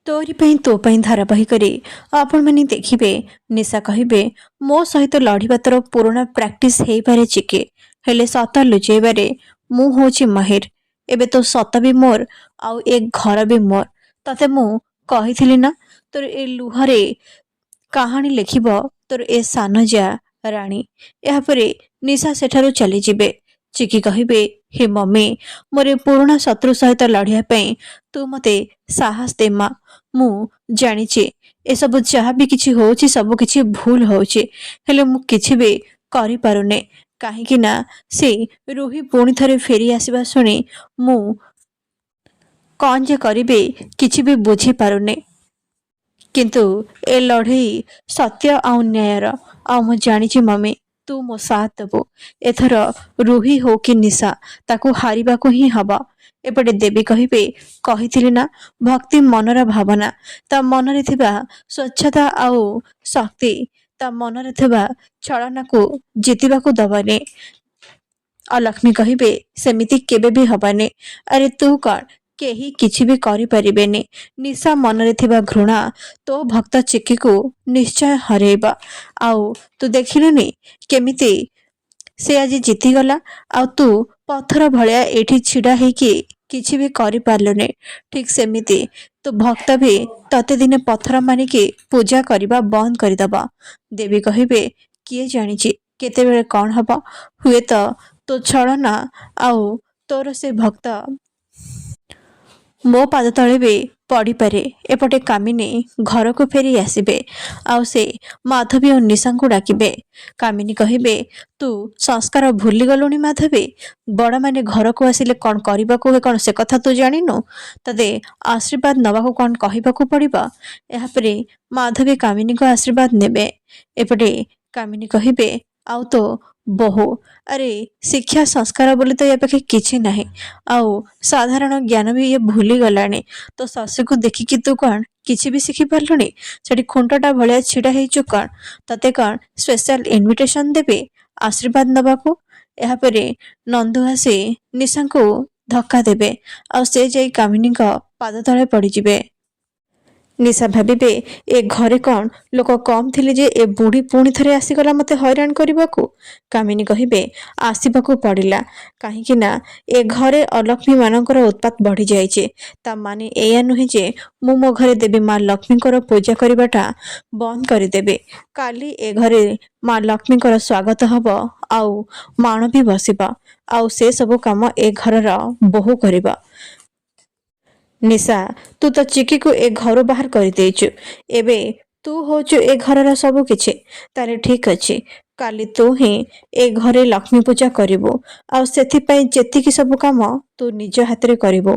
तोरी ପାଇଁ ତୋ ପାଇଁ ଧାରାବାହିକରେ ଆପଣମାନେ ଦେଖିବେ ନିଶା କହିବେ ମୋ ସହିତ ଲଢ଼ିବା ତୋର ପୁରୁଣା ପ୍ରାକ୍ଟିସ୍ ହେଇପାରେ ଚିକେ, ହେଲେ ସତ ଲୁଚେଇବାରେ ମୁଁ ହଉଛି ମାହିର। ଏବେ ତୋ ସତ ବି ମୋର ଆଉ ଏ ଘର ବି ମୋର। ତତେ ମୁଁ କହିଥିଲି ନା ତୋର ଏ ଲୁହରେ କାହାଣୀ ଲେଖିବ ତୋର ଏ ସାନ ଯା ରାଣୀ। ଏହାପରେ ନିଶା ସେଠାରୁ ଚାଲିଯିବେ। ଚିକି କହିବେ ହେ ମମି, ମୋର ଏ ପୁରୁଣା ଶତ୍ରୁ ସହିତ ଲଢ଼ିବା ପାଇଁ ତୁ ମତେ ସାହସ ଦେ ମା। ମୁଁ ଜାଣିଛି ଏସବୁ ଯାହା ବି କିଛି ହଉଛି ସବୁ କିଛି ଭୁଲ ହଉଛି, ହେଲେ ମୁଁ କିଛି ବି କରିପାରୁନି କାହିଁକି ନା ସେ ରୁହି ପୁଣି ଥରେ ଫେରି ଆସିବା ଶୁଣି ମୁଁ କଣ ଯେ କରିବି କିଛି ବି ବୁଝିପାରୁନି। କିନ୍ତୁ ଏ ଲଢ଼େଇ ସତ୍ୟ ଆଉ ନ୍ୟାୟର, ଆଉ ମୁଁ ଜାଣିଛି ମମି ତୁ ମୋ ସାଥ ଦେବୁ। ଏଥର ରୁହି ହଉ କି ନିଶା ତାକୁ ହାରିବାକୁ ହିଁ ହବ। ଏପଟେ ଦେବୀ କହିବେ କହିଥିଲି ନା ଭକ୍ତି ମନର ଭାବନା, ତା ମନରେ ଥିବା ସ୍ୱଚ୍ଛତା ଆଉ ଶକ୍ତି ତା ମନରେ ଥିବା ଛଳନାକୁ ଜିତିବାକୁ ଦବନି। ଅଲକ୍ଷ୍ମୀ କହିବେ ସେମିତି କେବେ ବି ହବନି। ଆରେ ତୁ କଣ କେହି କିଛି ବି କରିପାରିବେନି। ନିଶା ମନରେ ଥିବା ଘୃଣା ତୋ ଭକ୍ତ ଚିକିକୁ ନିଶ୍ଚୟ ହରେଇବ। ଆଉ ତୁ ଦେଖିଲୁନି କେମିତି ସେ ଆଜି ଜିତିଗଲା, ଆଉ ତୁ ପଥର ଭଳିଆ ଏଇଠି ଛିଡ଼ା ହେଇକି କିଛି ବି କରିପାରିଲୁନି। ଠିକ୍ ସେମିତି ତୋ ଭକ୍ତ ବି ତତେ ଦିନେ ପଥର ମାନିକି ପୂଜା କରିବା ବନ୍ଦ କରିଦବ। ଦେବୀ କହିବେ କିଏ ଜାଣିଛି କେତେବେଳେ କଣ ହବ, ହୁଏତ ତୋ ଛଳନା ଆଉ ତୋର ସେ ଭକ୍ତ ମୋ ପାଦ ତଳେ ବି ପଡ଼ିପାରେ। ଏପଟେ କାମିନୀ ଘରକୁ ଫେରି ଆସିବେ ଆଉ ସେ ମାଧବୀ ଓ ନିଶାଙ୍କୁ ଡାକିବେ। କାମିନୀ କହିବେ ତୁ ସଂସ୍କାର ଭୁଲିଗଲୁଣି ମାଧବୀ? ବଡ଼ମାନେ ଘରକୁ ଆସିଲେ କଣ କରିବାକୁ ହୁଏ କଣ ସେ କଥା ତୁ ଜାଣିନୁ? ତତେ ଆଶୀର୍ବାଦ ନେବାକୁ କଣ କହିବାକୁ ପଡ଼ିବ? ଏହାପରେ ମାଧବୀ କାମିନୀଙ୍କ ଆଶୀର୍ବାଦ ନେବେ। ଏପଟେ କାମିନୀ କହିବେ ଆଉ ତୋ ବୋହୂ, ଆରେ ଶିକ୍ଷା ସଂସ୍କାର ବୋଲି ତ ଏ ପାଖେ କିଛି ନାହିଁ, ଆଉ ସାଧାରଣ ଜ୍ଞାନ ବି ଇଏ ଭୁଲିଗଲାଣି। ତୋ ଶାଶୁକୁ ଦେଖିକି ତୁ କଣ କିଛି ବି ଶିଖିପାରିଲୁଣି? ସେଠି ଖୁଣ୍ଟଟା ଭଳିଆ ଛିଡ଼ା ହେଇଛୁ କଣ? ତତେ କଣ ସ୍ପେଶାଲ ଇନଭିଟେସନ ଦେବି ଆଶୀର୍ବାଦ ନେବାକୁ? ଏହାପରେ ନନ୍ଦୁ ଆସି ନିଶାଙ୍କୁ ଧକ୍କା ଦେବେ ଆଉ ସେ ଯାଇ କାମିନୀଙ୍କ ପାଦ ତଳେ ପଡ଼ିଯିବେ। ନିଶା ଭାବିବେ ଏ ଘରେ କଣ ଲୋକ କମ୍ ଥିଲେ ଯେ ଏ ବୁଢ଼ୀ ପୁଣି ଥରେ ଆସିଗଲା ମୋତେ ହଇରାଣ କରିବାକୁ। କାମିନୀ କହିବେ ଆସିବାକୁ ପଡ଼ିଲା କାହିଁକି ନା ଏ ଘରେ ଅଲକ୍ଷ୍ମୀମାନଙ୍କର ଉତ୍ପାତ ବଢ଼ିଯାଇଛି। ତା ମାନେ ଏଇଆ ନୁହେଁ ଯେ ମୁଁ ମୋ ଘରେ ଦେବୀ ମା ଲକ୍ଷ୍ମୀଙ୍କର ପୂଜା କରିବାଟା ବନ୍ଦ କରିଦେବି। କାଲି ଏ ଘରେ ମା ଲକ୍ଷ୍ମୀଙ୍କର ସ୍ୱାଗତ ହବ ଆଉ ମାଣ ବି ବସିବ, ଆଉ ସେ ସବୁ କାମ ଏ ଘରର ବୋହୂ କରିବ। ନିଶା ତୁ ତ ଚିକିକୁ ଏ ଘରୁ ବାହାର କରିଦେଇଛୁ, ଏବେ ତୁ ହଉଛୁ ଏ ଘରର ସବୁ କିଛି। ତାହେଲେ ଠିକ୍ ଅଛି, କାଲି ତୁ ହିଁ ଏ ଘରେ ଲକ୍ଷ୍ମୀ ପୂଜା କରିବୁ ଆଉ ସେଥିପାଇଁ ଯେତିକି ସବୁ କାମ ତୁ ନିଜ ହାତରେ କରିବୁ।